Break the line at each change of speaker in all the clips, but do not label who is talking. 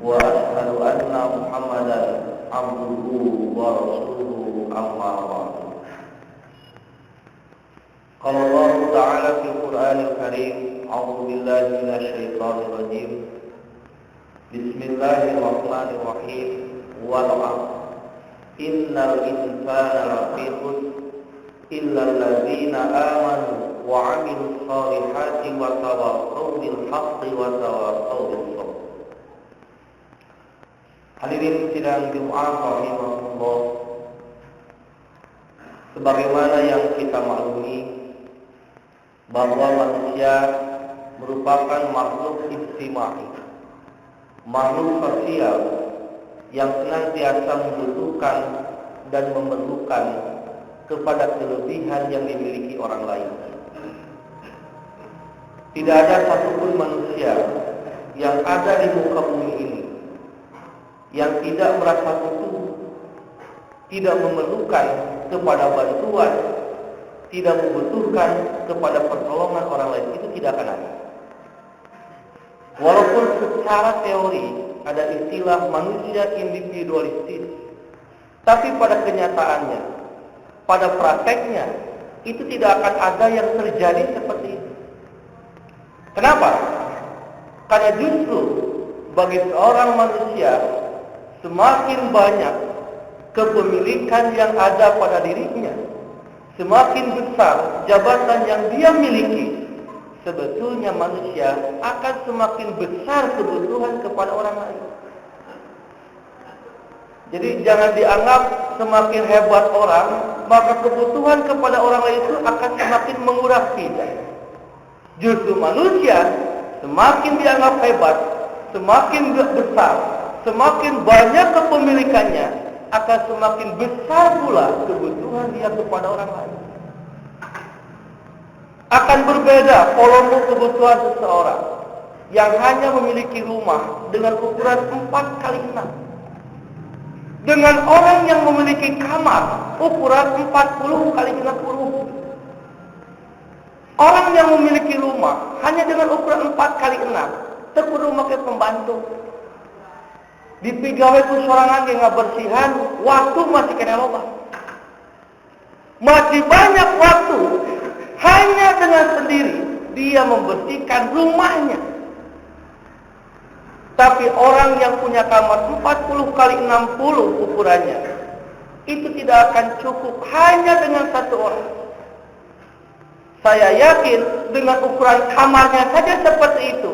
وأشهد أن محمدا عبده ورسوله أما بعد. قال الله تعالى في القرآن الكريم: أعوذ بالله من الشيطان الرجيم. بسم الله الرحمن الرحيم. والعصر إن الإنسان لفي خسر إلا الذين آمنوا وعملوا الصالحات وتواصوا بالحق وتواصوا بالصبر. Hadirin sidang Jumat rahimahullah, sebagaimana yang kita maklumi bahwa manusia merupakan makhluk ijtimai, makhluk sosial yang senantiasa membutuhkan dan memerlukan kepada kelebihan yang dimiliki orang lain. Tidak ada satupun manusia yang ada di muka bumi ini yang tidak merasa butuh, tidak memerlukan kepada bantuan, tidak membutuhkan kepada pertolongan orang lain. Itu tidak akan ada. Walaupun secara teori ada istilah manusia individualistis, tapi pada kenyataannya, pada prakteknya, itu tidak akan ada yang terjadi seperti itu. Kenapa? Karena justru bagi seorang manusia, semakin banyak kepemilikan yang ada pada dirinya, semakin besar jabatan yang dia miliki, sebetulnya manusia akan semakin besar kebutuhan kepada orang lain. Jadi jangan dianggap semakin hebat orang, maka kebutuhan kepada orang lain itu akan semakin menguras. Tidak. Justru manusia semakin dianggap hebat, semakin besar, semakin banyak kepemilikannya, akan semakin besar pula kebutuhan dia kepada orang lain. Akan berbeda volume kebutuhan seseorang yang hanya memiliki rumah dengan ukuran 4x6 dengan orang yang memiliki kamar ukuran 40x60. Orang yang memiliki rumah hanya dengan ukuran 4x6 terkudu pakai pembantu. Di pegawai ku sorangan yang ngabersihan, waktu masih kena loba. Masih banyak waktu hanya dengan sendiri dia membersihkan rumahnya. Tapi orang yang punya kamar 40x60 ukurannya, itu tidak akan cukup hanya dengan satu orang. Saya yakin dengan ukuran kamarnya saja seperti itu,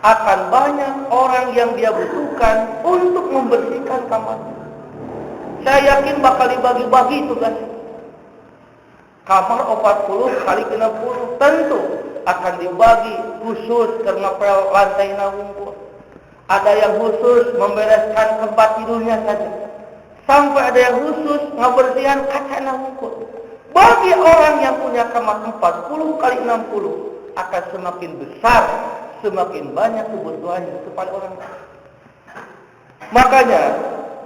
akan banyak orang yang dia butuhkan untuk membersihkan kamarnya. Saya yakin bakal dibagi-bagi tugas. Kamar 40x60 tentu akan dibagi khusus karena pel lantai nawungkul. Ada yang khusus membereskan tempat tidurnya saja. Sampai ada yang khusus ngebersihan kaca nawungkul. Bagi orang yang punya kamar 40x60 akan semakin besar, semakin banyak kebutuhannya kepada orang lain. Makanya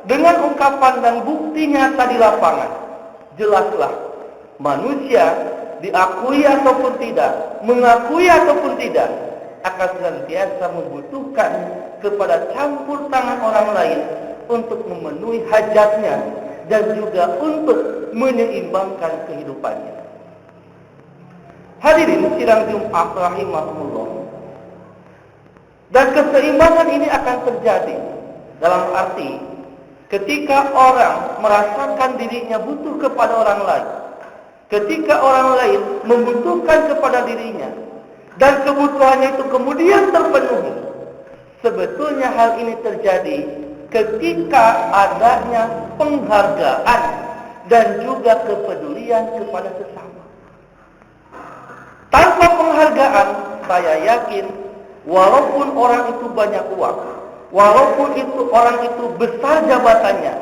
dengan ungkapan dan bukti nyata di lapangan, jelaslah manusia diakui ataupun tidak, mengakui ataupun tidak, akan senantiasa membutuhkan kepada campur tangan orang lain untuk memenuhi hajatnya dan juga untuk menyeimbangkan kehidupannya. Hadirin sidang Jumat rahimahumullah. Dan keseimbangan ini akan terjadi dalam arti ketika orang merasakan dirinya butuh kepada orang lain, ketika orang lain membutuhkan kepada dirinya, dan kebutuhannya itu kemudian terpenuhi. Sebetulnya hal ini terjadi ketika adanya penghargaan dan juga kepedulian kepada sesama. Tanpa penghargaan, saya yakin walaupun orang itu banyak uang, walaupun itu orang itu besar jabatannya,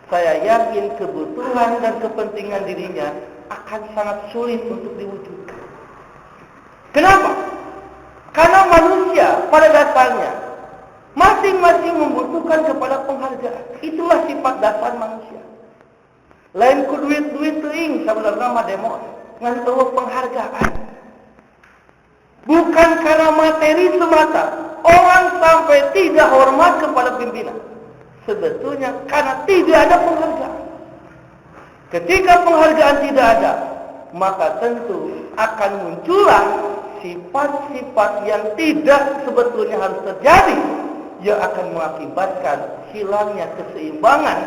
saya yakin kebutuhan dan kepentingan dirinya akan sangat sulit untuk diwujudkan. Kenapa? Karena manusia pada dasarnya masing-masing membutuhkan kepada penghargaan. Itulah sifat dasar manusia. Lain ku duit-duit teuing sabenerna mah demo ngan teu penghargaan. Bukan karena materi semata. Orang sampai tidak hormat kepada pimpinan? Sebetulnya karena tidak ada penghargaan. Ketika penghargaan tidak ada, maka tentu akan muncullah sifat-sifat yang tidak sebetulnya harus terjadi, yang akan mengakibatkan hilangnya keseimbangan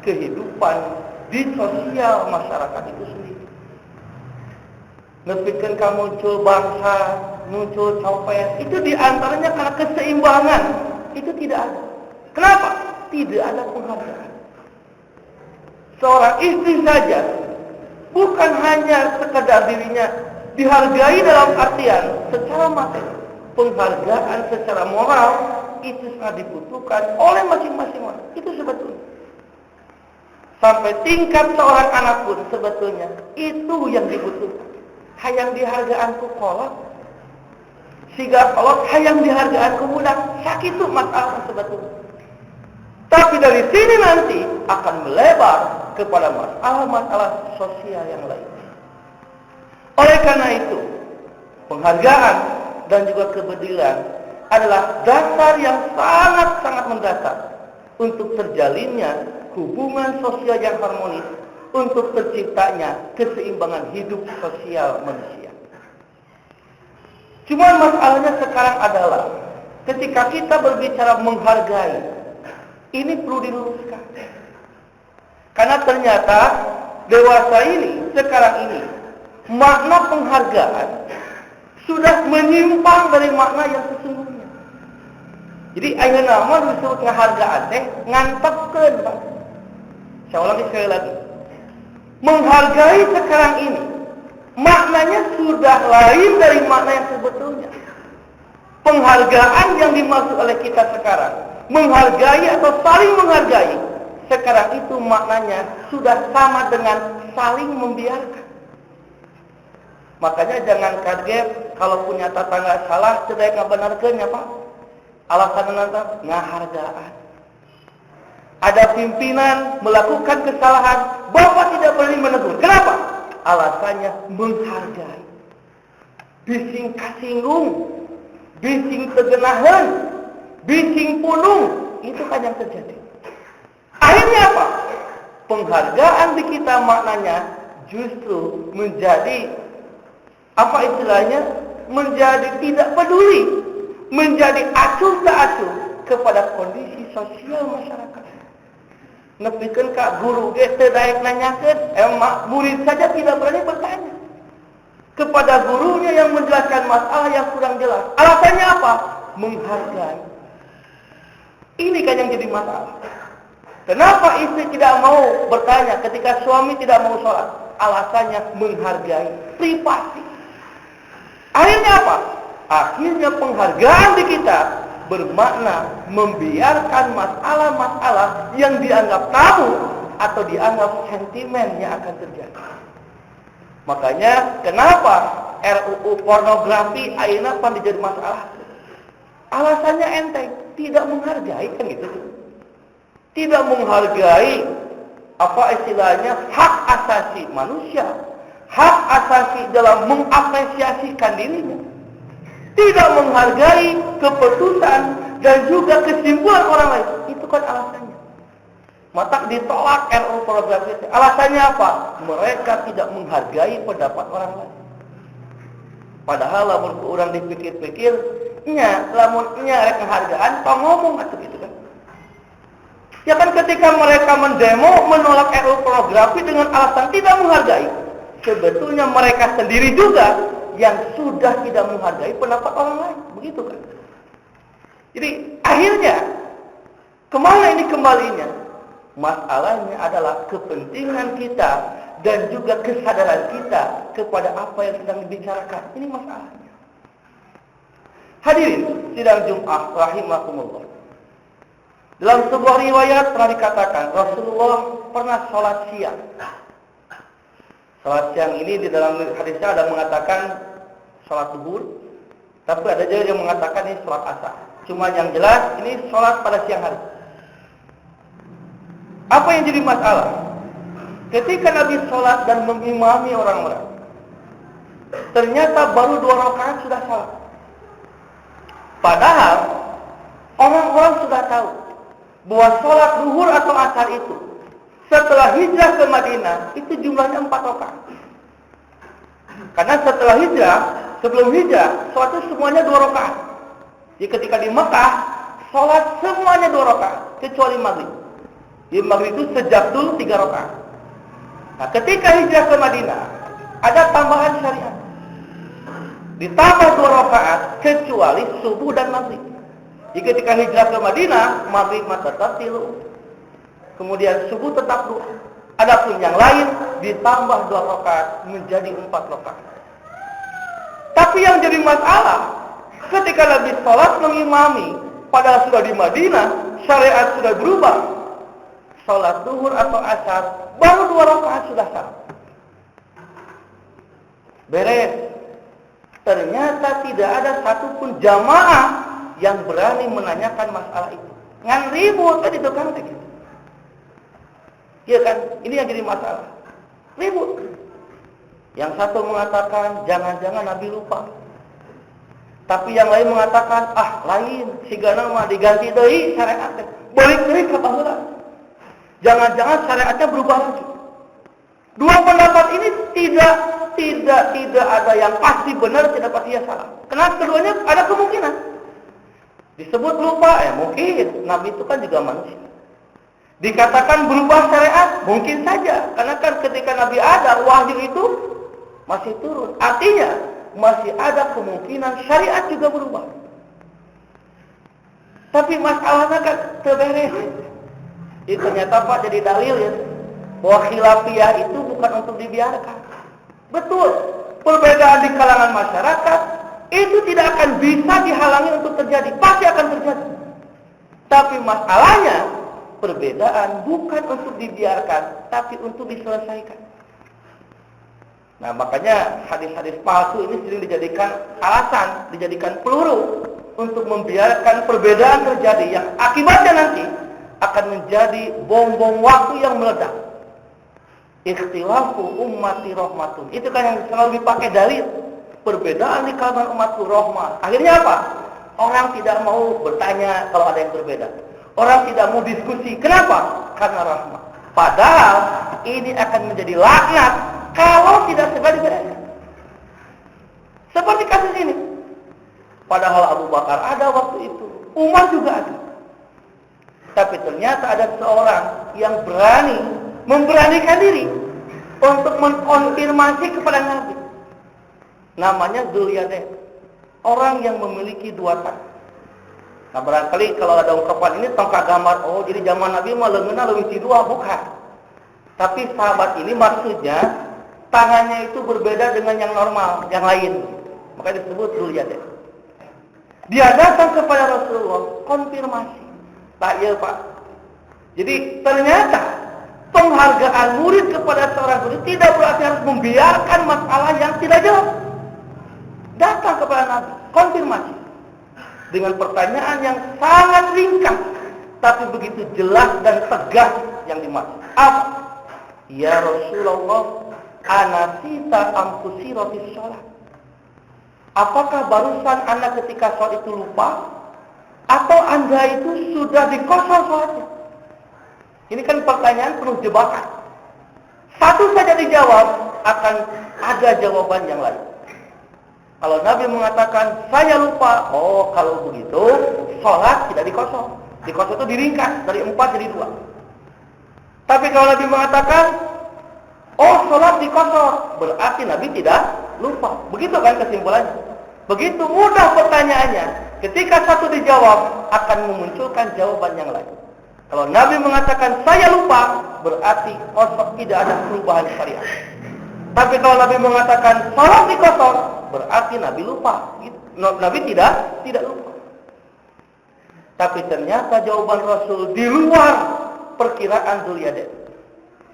kehidupan di sosial masyarakat itu sendiri. Nepikeun ka muncul bangsa, muncul copet, itu diantaranya karena keseimbangan itu tidak ada. Kenapa? Tidak ada penghargaan. Seorang istri saja bukan hanya sekedar dirinya dihargai dalam artian secara materi, penghargaan secara moral itu sangat dibutuhkan oleh masing-masing orang. Itu sebetulnya. Sampai tingkat seorang anak pun sebetulnya itu yang dibutuhkan. Hayang dihargaan ku kolot, siga kolot hayang dihargaan ku budak, sakitu masalah sebetulnya. Tapi dari sini nanti akan melebar kepada masalah-masalah sosial yang lain. Oleh karena itu, penghargaan dan juga keadilan adalah dasar yang sangat-sangat mendasar untuk terjalinnya hubungan sosial yang harmonis, untuk terciptanya keseimbangan hidup sosial manusia. Cuma masalahnya sekarang adalah ketika kita berbicara menghargai, ini perlu diluruskan. Karena ternyata dewasa ini, sekarang ini, makna penghargaan sudah menyimpang dari makna yang sesungguhnya. Jadi ayeuna mah disebut penghargaan teh ngantepkeun, Pak. Saya ulangi sekali lagi. Menghargai sekarang ini maknanya sudah lain dari makna yang sebetulnya. Penghargaan yang dimaksud oleh kita sekarang, menghargai atau saling menghargai, sekarang itu maknanya sudah sama dengan saling membiarkan. Makanya jangan kaget kalau punya tetangga salah, cerai ngabenarkeun ya Pak. Alasan nanti ngahargaan. Ada pimpinan melakukan kesalahan, Bapak tidak boleh menegur. Kenapa? Alasannya menghargai. Bising kasinggung, bising tegenahan, bising punung, itu kan yang terjadi. Akhirnya apa? Penghargaan di kita maknanya justru menjadi apa istilahnya? Menjadi tidak peduli, menjadi acuh tak acuh kepada kondisi sosial masyarakat. Nepikeun ka guru ge teu daek nanyakeun, murid saja tidak berani bertanya kepada gurunya yang menjelaskan masalah yang kurang jelas. Alasannya apa? Menghargai. Ini kan yang jadi masalah. Kenapa istri tidak mau bertanya ketika suami tidak mau sholat? Alasannya menghargai, privasi. Akhirnya apa? Akhirnya penghargaan di kita bermakna membiarkan masalah-masalah yang dianggap tabu atau dianggap sentimen yang akan terjadi. Makanya kenapa RUU pornografi ayeuna pan jadi masalah? Alasannya enteng, tidak menghargai kan gitu. Tidak menghargai apa istilahnya hak asasi manusia, hak asasi dalam mengapresiasikan dirinya. Tidak menghargai keputusan dan juga kesimpulan orang lain. Itu kan alasannya. Maka ditolak RUU pornografi. Alasannya apa? Mereka tidak menghargai pendapat orang lain. Padahal lamun orang dipikir-pikir, lamun rek penghargaan, tong ngomong atau gitu kan. Ya kan ketika mereka mendemo menolak RUU pornografi dengan alasan tidak menghargai, sebetulnya mereka sendiri juga yang sudah tidak menghargai pendapat orang lain, begitu kan? Jadi akhirnya kemana ini kembalinya? Masalahnya adalah kepentingan kita dan juga kesadaran kita kepada apa yang sedang dibicarakan. Ini masalahnya. Hadirin sidang Jumat rahimakumullah. Dalam sebuah riwayat pernah dikatakan Rasulullah pernah sholat siang. Sholat siang ini di dalam hadisnya ada mengatakan sholat zuhur, tapi ada juga yang mengatakan ini sholat asar. Cuma yang jelas ini sholat pada siang hari. Apa yang jadi masalah? Ketika Nabi sholat dan mengimami orang-orang, ternyata baru 2 rakaat sudah salat. Padahal Orang-orang sudah tahu bahwa sholat zuhur atau asar itu setelah hijrah ke Madinah itu jumlahnya 4 rakaat. Karena setelah hijrah, sebelum hijrah, sholat itu semuanya 2 rakaat. Jadi ketika di Mekah, sholat semuanya 2 rakaat, kecuali maghrib. Di maghrib itu sejak dulu 3 rakaat. Nah, ketika hijrah ke Madinah, ada tambahan syariat. Ditambah 2 rakaat, kecuali subuh dan maghrib. Jadi ketika hijrah ke Madinah, maghrib tetap 3. Kemudian subuh tetap 2. Adapun yang lain ditambah 2 rakaat menjadi 4 rakaat. Tapi yang jadi masalah, ketika Nabi sholat mengimami, padahal sudah di Madinah, syariat sudah berubah. Sholat zuhur atau asar, baru 2 rakaat sudah salah. Beres. Ternyata tidak ada satupun jamaah yang berani menanyakan masalah itu. Ngan ribut kan itu kan gitu. Iya kan? Ini yang jadi masalah. Ribut. Yang satu mengatakan jangan-jangan Nabi lupa. Tapi yang lain mengatakan lain, sigana mah diganti deui syariatnya. Balik deui ka baheula. Jangan-jangan syariatnya berubah lagi. Dua pendapat ini tidak ada yang pasti benar, tidak pasti yang salah. Karena keduanya ada kemungkinan. Disebut lupa, mungkin. Nabi itu kan juga manusia. Dikatakan berubah syariat, mungkin saja. Karena kan ketika Nabi ada, wahyu itu masih turun. Artinya, masih ada kemungkinan syariat juga berubah. Tapi masalahnya kan terberes. Itu ternyata Pak jadi dalil ya, bahwa khilafiyah itu bukan untuk dibiarkan. Betul, perbedaan di kalangan masyarakat itu tidak akan bisa dihalangi untuk terjadi, pasti akan terjadi. Tapi masalahnya, perbedaan bukan untuk dibiarkan, tapi untuk diselesaikan. Nah, makanya hadis-hadis palsu ini sering dijadikan alasan, dijadikan peluru untuk membiarkan perbedaan terjadi, yang akibatnya nanti akan menjadi bom-bom waktu yang meledak. Ikhtilafu ummati rahmatun. Itu kan yang selalu dipakai dalil. Perbedaan di kalangan umatku rahmat. Akhirnya apa? Orang tidak mau bertanya kalau ada yang berbeda. Orang tidak mau diskusi. Kenapa? Karena rahmat. Padahal ini akan menjadi laknat kalau tidak segera dibereskan. Seperti kasus ini. Padahal Abu Bakar ada waktu itu. Umar juga ada. Tapi ternyata ada seorang yang memberanikan diri untuk mengkonfirmasi kepada Nabi. Namanya Dzulyaden. Orang yang memiliki 2 tangan. Nah, barangkali kalau ada ungkapan ini tongkat gambar, jadi zaman Nabi mah leungeunna leuwih ti 2, bukan. Tapi sahabat ini maksudnya tangannya itu berbeda dengan yang normal, yang lain. Maka disebut Dzulyaden. Dia datang kepada Rasulullah konfirmasi. Tak iya Pak. Jadi ternyata penghargaan murid kepada seorang guru tidak berarti harus membiarkan masalah yang tidak jelas. Datang kepada Nabi, konfirmasi dengan pertanyaan yang sangat ringkas, tapi begitu jelas dan tegas yang dimaksud. Apa? Ya Rasulullah, anasita amkusiratis sholat. Apakah barusan Anda ketika sholat itu lupa? Atau Anda itu sudah dikosong sholatnya? Ini kan pertanyaan penuh jebakan. Satu saja dijawab, akan ada jawaban yang lain. Kalau Nabi mengatakan, saya lupa. Kalau begitu, sholat tidak dikosong. Dikosong itu diringkas, dari 4 jadi 2. Tapi kalau Nabi mengatakan, sholat dikosong, berarti Nabi tidak lupa. Begitu kan kesimpulannya. Begitu mudah pertanyaannya. Ketika satu dijawab, akan memunculkan jawaban yang lain. Kalau Nabi mengatakan, saya lupa, berarti tidak ada perubahan syariat. Tapi kalau Nabi mengatakan, sholat dikosong, berarti Nabi lupa. Nabi tidak lupa. Tapi ternyata jawaban Rasul di luar perkiraan Dzulyaden.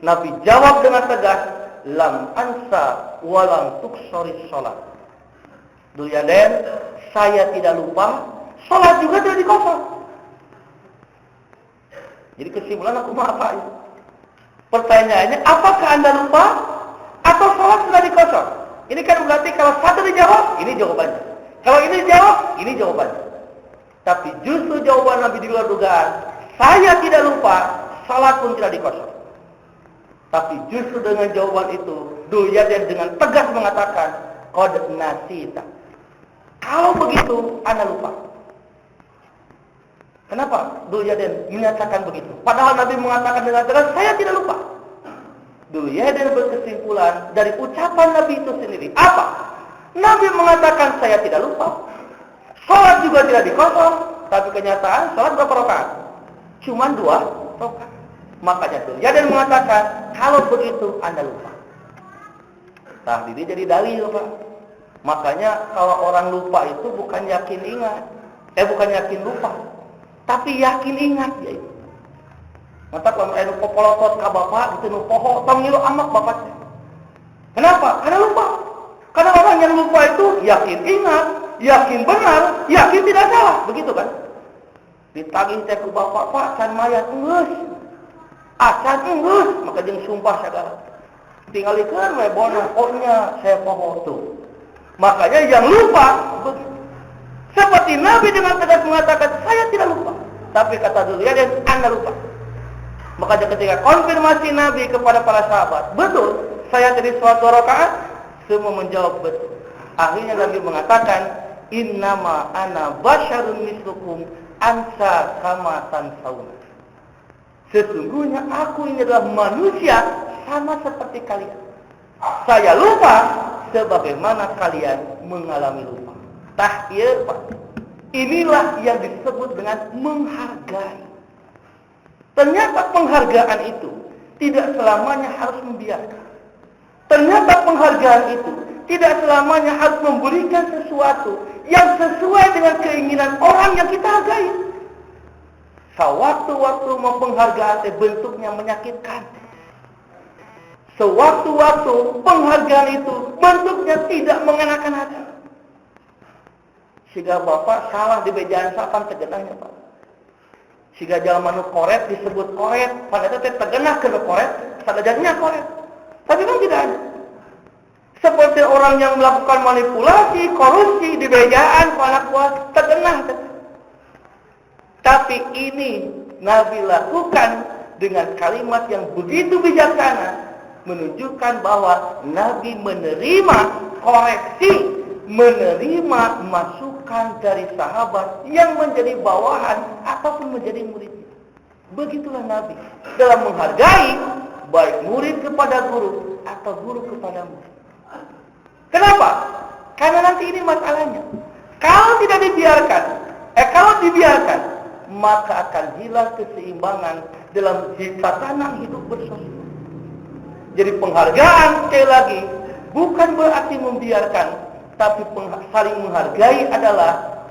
Nabi jawab dengan tegas, lam ansa walam tuksoris sholat. Dzulyaden, saya tidak lupa, sholat juga tidak dikosong. Jadi kesimpulan aku mau apa itu? Pertanyaannya, apakah Anda lupa atau sholat sudah dikosong? Ini kan berarti kalau satu dijawab, ini jawabannya. Kalau ini dijawab, ini jawabannya. Tapi justru jawaban Nabi di luar dugaan. Saya tidak lupa, salat pun tidak dikosor. Tapi justru dengan jawaban itu, Dzul Yadain dengan tegas mengatakan, qad nasita. Kalau begitu, Anda lupa. Kenapa Dzul Yadain menyatakan begitu? Padahal Nabi mengatakan dengan tegas, saya tidak lupa. Dzul Yadain berkesimpulan dari ucapan Nabi itu sendiri. Apa? Nabi mengatakan saya tidak lupa. Salat juga tidak dikosor. Tapi kenyataan, salat berapa rakaat? Cuma 2 rakaat. Makanya Dzul Yadain mengatakan, kalau begitu Anda lupa. Nah, ini jadi dalil, Pak. Makanya kalau orang lupa itu bukan yakin ingat. Bukan yakin lupa. Tapi yakin ingat ya itu. Mata kalau nu popolotot ka bapak gitu nu poho tong ngilu amak bapak. Kenapa? Karena lupa. Karena orang yang lupa itu yakin ingat, yakin benar, yakin tidak salah, begitu kan? Ditagih teh ku bapak, Pak, can mayat geus. Acan geus, maka jeung sumpah sagala. Tingalikeun we bona ohnya saya poho tuh. Makanya yang lupa begitu. Seperti Nabi dengan tegas mengatakan, saya tidak lupa. Tapi kata Dzul Yadain, Anda lupa. Maka ketika konfirmasi Nabi kepada para sahabat, betul, saya tadi sholat 2 rakaat, semua menjawab betul. Akhirnya Nabi mengatakan, innama ana basyarun mislukum ansa kama tansawna. Sesungguhnya aku ini adalah manusia sama seperti kalian. Saya lupa sebagaimana kalian mengalami lupa. Tahir, Pak. Inilah yang disebut dengan menghargai. Ternyata penghargaan itu tidak selamanya harus membiarkan. Ternyata penghargaan itu tidak selamanya harus memberikan sesuatu yang sesuai dengan keinginan orang yang kita hargai. Sewaktu-waktu mau penghargaan bentuknya menyakitkan. Sewaktu-waktu penghargaan itu bentuknya tidak mengenakan hati. Siga bapak salah di bejaan sapan tegenahnya, Pak. Siga jalma nu koret disebut koret, padahal teh tegenah ke koret, sadajana koret. Tapi kan tidak ada. Seperti orang yang melakukan manipulasi, korupsi di bejaan anak buah tegenah. Tapi ini Nabi lakukan dengan kalimat yang begitu bijaksana, menunjukkan bahwa Nabi menerima koreksi, menerima masukan dari sahabat yang menjadi bawahan ataupun menjadi murid. Begitulah Nabi dalam menghargai baik murid kepada guru atau guru kepada murid. Kenapa? Karena nanti ini masalahnya. Kalau tidak dibiarkan, kalau dibiarkan, maka akan hilang keseimbangan dalam tatanan hidup bersosial. Jadi penghargaan sekali lagi bukan berarti membiarkan, tapi saling menghargai adalah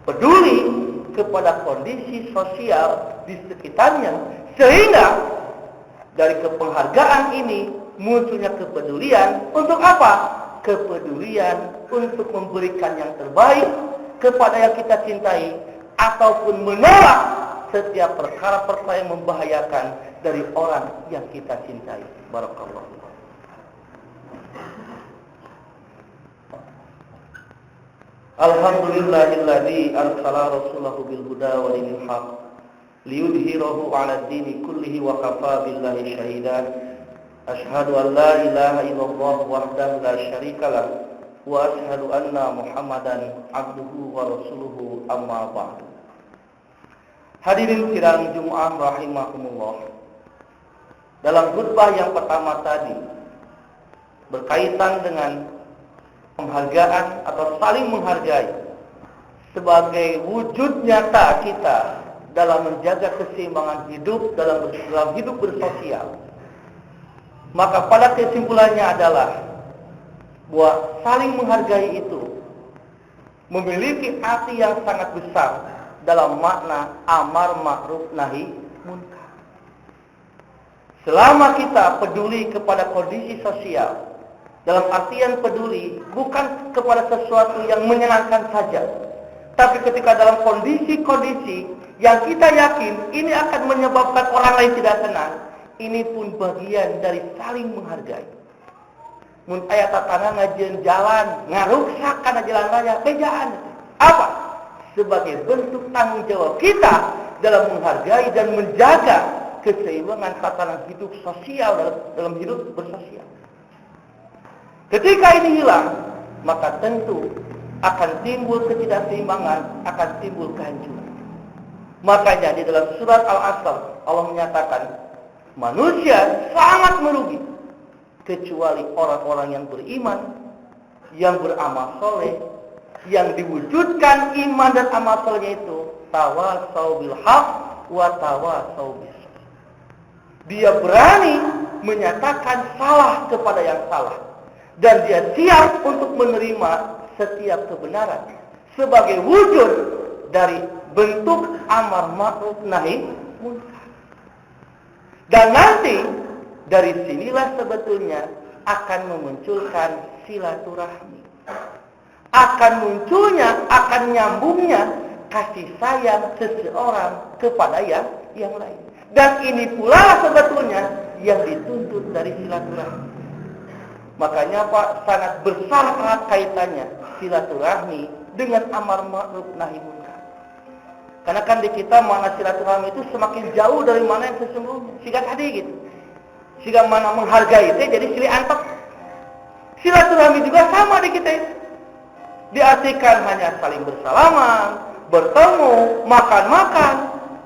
peduli kepada kondisi sosial di sekitarnya, sehingga dari kepenghargaan ini munculnya kepedulian untuk apa? Kepedulian untuk memberikan yang terbaik kepada yang kita cintai, ataupun menolak setiap perkara-perkara yang membahayakan dari orang yang kita cintai. Barakallahu. Alhamdulillahilladzi arsala rasulahu bil huda wa dinil haq liyudhhirahu 'ala ad-dini kullihi wa kafa billahi shahidan. Asyhadu an la ilaha illallah wahdahu la syarika lah wa asyhadu anna Muhammadan abduhu wa rasuluhu amma ba'du. Hadirin sidang Jumat rahimakumullah. Dalam khutbah yang pertama tadi berkaitan dengan penghargaan atau saling menghargai sebagai wujud nyata kita dalam menjaga keseimbangan hidup dalam hidup bersosial. Maka pada kesimpulannya adalah bahwa saling menghargai itu memiliki arti yang sangat besar dalam makna amar ma'ruf nahi munkar. Selama kita peduli kepada kondisi sosial, dalam artian peduli bukan kepada sesuatu yang menyenangkan saja, tapi ketika dalam kondisi-kondisi yang kita yakin ini akan menyebabkan orang lain tidak senang, ini pun bagian dari saling menghargai. Mun aya tatangga ngajieun jalan, ngaruksak kana jalan raya, bejaan. Apa? sebagai bentuk tanggung jawab kita dalam menghargai dan menjaga keseimbangan tatanan hidup sosial dalam hidup bersosial. Ketika ini hilang, maka tentu akan timbul ketidakseimbangan, akan timbul kehancuran. Makanya di dalam surat Al-Asr Allah menyatakan manusia sangat merugi kecuali orang-orang yang beriman, yang beramal soleh, yang diwujudkan iman dan amal solehnya itu tawasau bil haq wa tawasau bis sabr. Dia berani menyatakan salah kepada yang salah dan dia siap untuk menerima setiap kebenaran sebagai wujud dari bentuk amar ma'ruf nahi munkar. Dan nanti dari sinilah sebetulnya akan memunculkan silaturahmi. Akan munculnya, akan nyambungnya kasih sayang seseorang kepada yang lain. Dan ini pula sebetulnya yang dituntut dari silaturahmi. Makanya Pak, sangat besar erat kaitannya silaturahmi dengan amar ma'ruf nahi munkar. Karena kan di kita mana silaturahmi itu semakin jauh dari mana yang sesungguhnya. Sehingga tadi gitu. Sehingga mana menghargai itu jadi silih antek. Silaturahmi juga sama di kita itu. Diartikan hanya saling bersalaman, bertemu, makan-makan.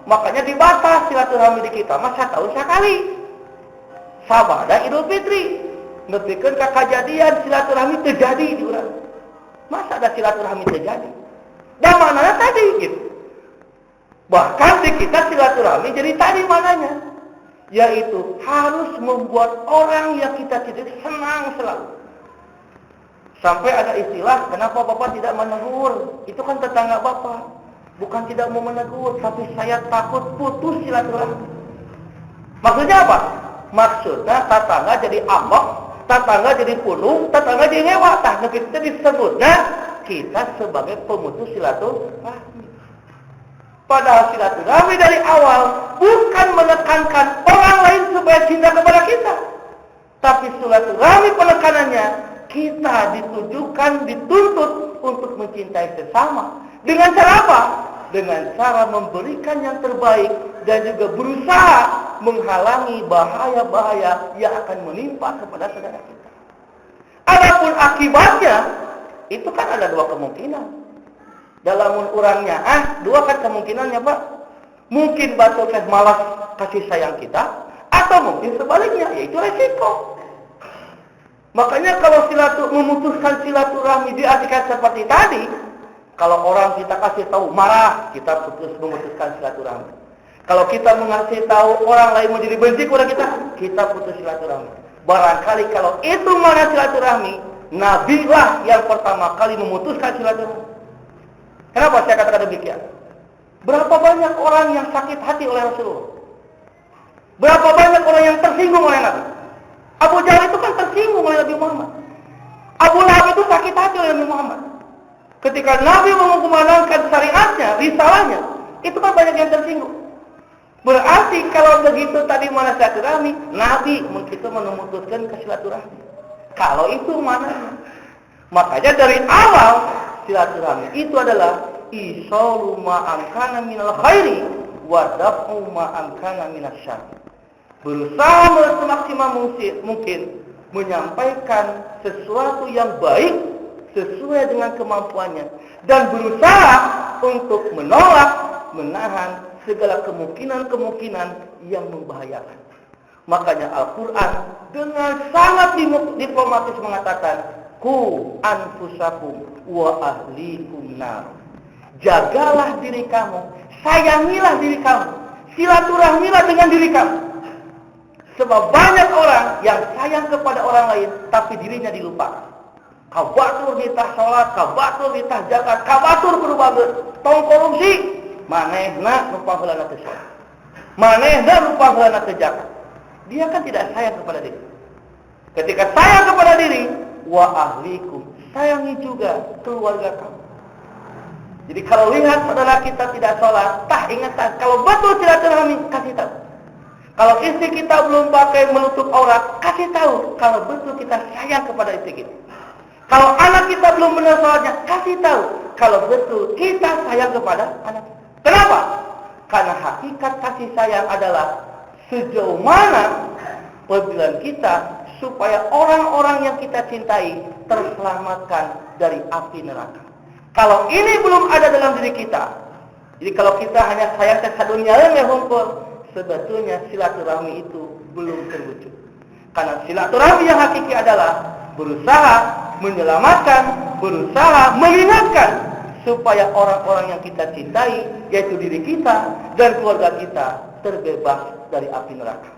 Makanya dibatas silaturahmi di kita masa tahun sekali. Sabada Idul Fitri. Nepikeun ka kajadian silaturahmi terjadi di urang. Masa ada silaturahmi terjadi? Dan mananya tadi gitu. Bahkan di kita silaturahmi jadi tadi mananya. Yaitu harus membuat orang yang kita cintai senang selalu. Sampai ada istilah, kenapa Bapak tidak menegur? Itu kan tetangga Bapak. Bukan tidak mau menegur, tapi saya takut putus silaturahmi. Maksudnya apa? Maksudnya tetangga jadi ambek, tetangga jadi punung, tetangga jadi ngewa. Nah, kita disebutnya kita sebagai pemutus silaturahmi. Padahal silaturahmi dari awal bukan menekankan orang lain supaya cinta kepada kita. Tapi silaturahmi penekanannya kita dituntut untuk mencintai sesama. Dengan cara apa? Dengan cara memberikan yang terbaik dan juga berusaha menghalangi bahaya-bahaya yang akan menimpa kepada saudara kita. Adapun akibatnya, itu kan ada dua kemungkinan. Dalam urangnya, dua kan kemungkinannya Pak. Mungkin batu malas kasih sayang kita, atau mungkin sebaliknya, yaitu resiko. Makanya kalau memutuskan silaturahmi diartikan seperti tadi, kalau orang kita kasih tahu marah, kita memutuskan silaturahmi. Kalau kita mengasih tahu orang lain menjadi benci kepada kita putus silaturahmi. Barangkali kalau itu mana silaturahmi, Nabi lah yang pertama kali memutuskan silaturahmi. Kenapa saya katakan demikian? Berapa banyak orang yang sakit hati oleh Rasulullah? Berapa banyak orang yang tersinggung oleh Nabi? Abu Jahal itu kan tersinggung oleh Nabi Muhammad. Abu Lahab itu sakit hati oleh Nabi Muhammad. Ketika Nabi mengumandangkan syariatnya, risalahnya, itu kan banyak yang tersinggung. Berarti kalau begitu tadi mana silaturahmi, Nabi kita memutuskan ke silaturahmi. Kalau itu mana? Makanya dari awal silaturahmi itu adalah isalu ma amkana minal khairi wa daf'u ma amkana minas syarr. Berusaha semaksimal mungkin menyampaikan sesuatu yang baik sesuai dengan kemampuannya dan berusaha untuk menolak, menahan segala kemungkinan-kemungkinan yang membahayakan. Makanya Al-Quran dengan sangat diplomatis mengatakan, Ku anfusakum wa ahlikum nar. Jagalah diri kamu, sayangilah diri kamu, silaturahmilah dengan diri kamu. Sebab banyak orang yang sayang kepada orang lain, tapi dirinya dilupakan. Kabatur ditah sholat, kabatur ditah zakat, kabatur berbagai tong korupsi, manehna lupa heulana teu sholat, manehna lupa heulana teu zakat. Dia kan tidak sayang kepada diri. Ketika sayang kepada diri, wa ahlikum, sayangi juga keluarga kamu. Jadi kalau lihat saudara kita tidak sholat, ingat, kalau betul silaturahmi, kasih tahu. Kalau istri kita belum pakai menutup aurat, kasih tahu kalau betul kita sayang kepada istri kita. Kalau anak kita belum benar sholatnya, kasih tahu kalau betul kita sayang kepada anak kita. Kenapa? Karena hakikat kasih sayang adalah sejauh mana pembilan kita supaya orang-orang yang kita cintai terselamatkan dari api neraka. Kalau ini belum ada dalam diri kita, jadi kalau kita hanya sayang kesadunya yang hukum, sebetulnya silaturahmi itu belum terwujud. Karena silaturahmi yang hakiki adalah berusaha menyelamatkan, berusaha mengingatkan supaya orang-orang yang kita cintai, yaitu diri kita dan keluarga kita, terbebas dari api neraka.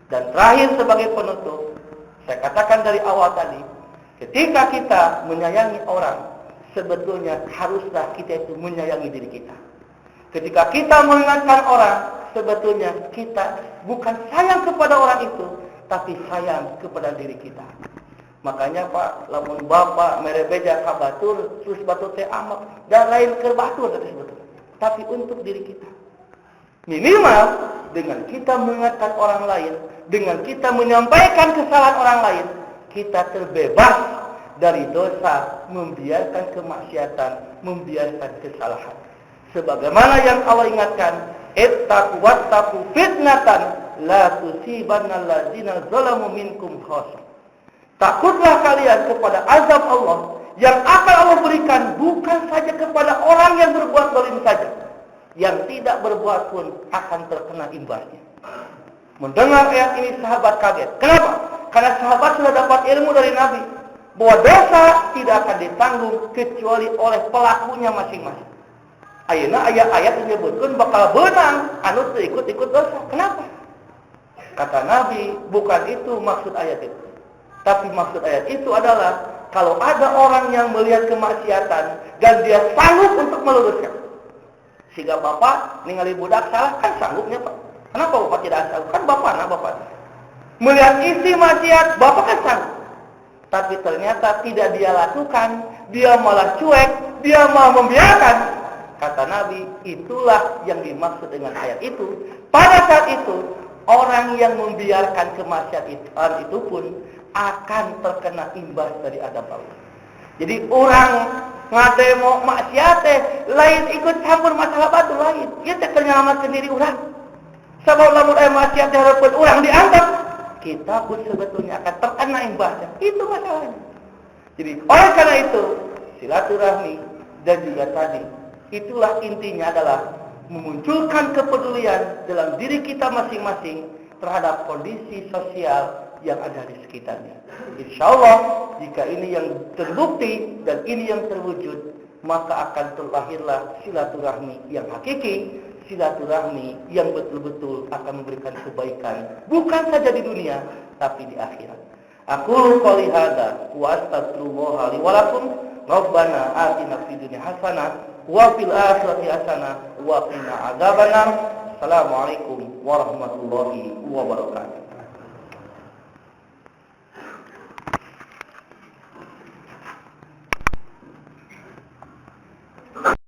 Dan terakhir sebagai penutup, saya katakan dari awal tadi, ketika kita menyayangi orang, sebetulnya haruslah kita itu menyayangi diri kita. Ketika kita mengingatkan orang, sebetulnya kita bukan sayang kepada orang itu, tapi sayang kepada diri kita. Makanya Pak, lamun Bapak merebeja ka batur, terus batur teh amak, dan lain ke batur tadi sebetulnya. Tapi untuk diri kita. Minimal dengan kita mengingatkan orang lain, dengan kita menyampaikan kesalahan orang lain, kita terbebas dari dosa, membiarkan kemaksiatan, membiarkan kesalahan. Sebagaimana yang Allah ingatkan, ittaqu wattaqu fitnatan la tusibanna allazina zalamu minkum khassah. Takutlah kalian kepada azab Allah yang akan Allah berikan bukan saja kepada orang yang berbuat zalim saja, yang tidak berbuat pun akan terkena imbasnya. Mendengar ayat ini sahabat kaget. Kenapa? Karena sahabat sudah dapat ilmu dari Nabi bahwa dosa tidak akan ditanggung kecuali oleh pelakunya masing-masing. Ayeuna ayat-ayat menyebutkan bakal benang anu teu ikut-ikut dosa. Kenapa? Kata Nabi, bukan itu maksud ayat itu. Tapi maksud ayat itu adalah kalau ada orang yang melihat kemaksiatan dan dia sanggup untuk meluruskan. Sehingga bapak ningali budak salah kan sanggupnya Pak. Kenapa bapak tidak sanggup? Kan bapak. Melihat isi maksiat bapak kan sanggup. Tapi ternyata tidak dia lakukan, dia malah cuek, dia malah membiarkan. Kata Nabi, itulah yang dimaksud dengan ayat itu. Pada saat itu orang yang membiarkan kemaksiatan itu pun akan terkena imbas dari adab Allah. Jadi orang ngademo maksiat lain ikut campur masalah batu lain. Ieu teh kenyalamatkeun diri urang. Sabab lamun aya maksiat hareupeun urang dianggap, kita pun sebetulnya akan terkena imbasnya. Itu masalahnya. Jadi oleh karena itu, silaturahmi dan juga tadi, itulah intinya adalah memunculkan kepedulian dalam diri kita masing-masing terhadap kondisi sosial yang ada di sekitarnya. Insya Allah, jika ini yang terbukti dan ini yang terwujud, maka akan terlahirlah silaturahmi yang hakiki, silaturahmi yang betul-betul akan memberikan kebaikan, bukan saja di dunia, tapi di akhirat. Aku qouli hadza wa astaghfirullah li wa lakum. Rabbana atina fid dunya hasanah wa fil akhirati hasanah wa qina adzabannar. Assalamualaikum warahmatullahi wabarakatuh.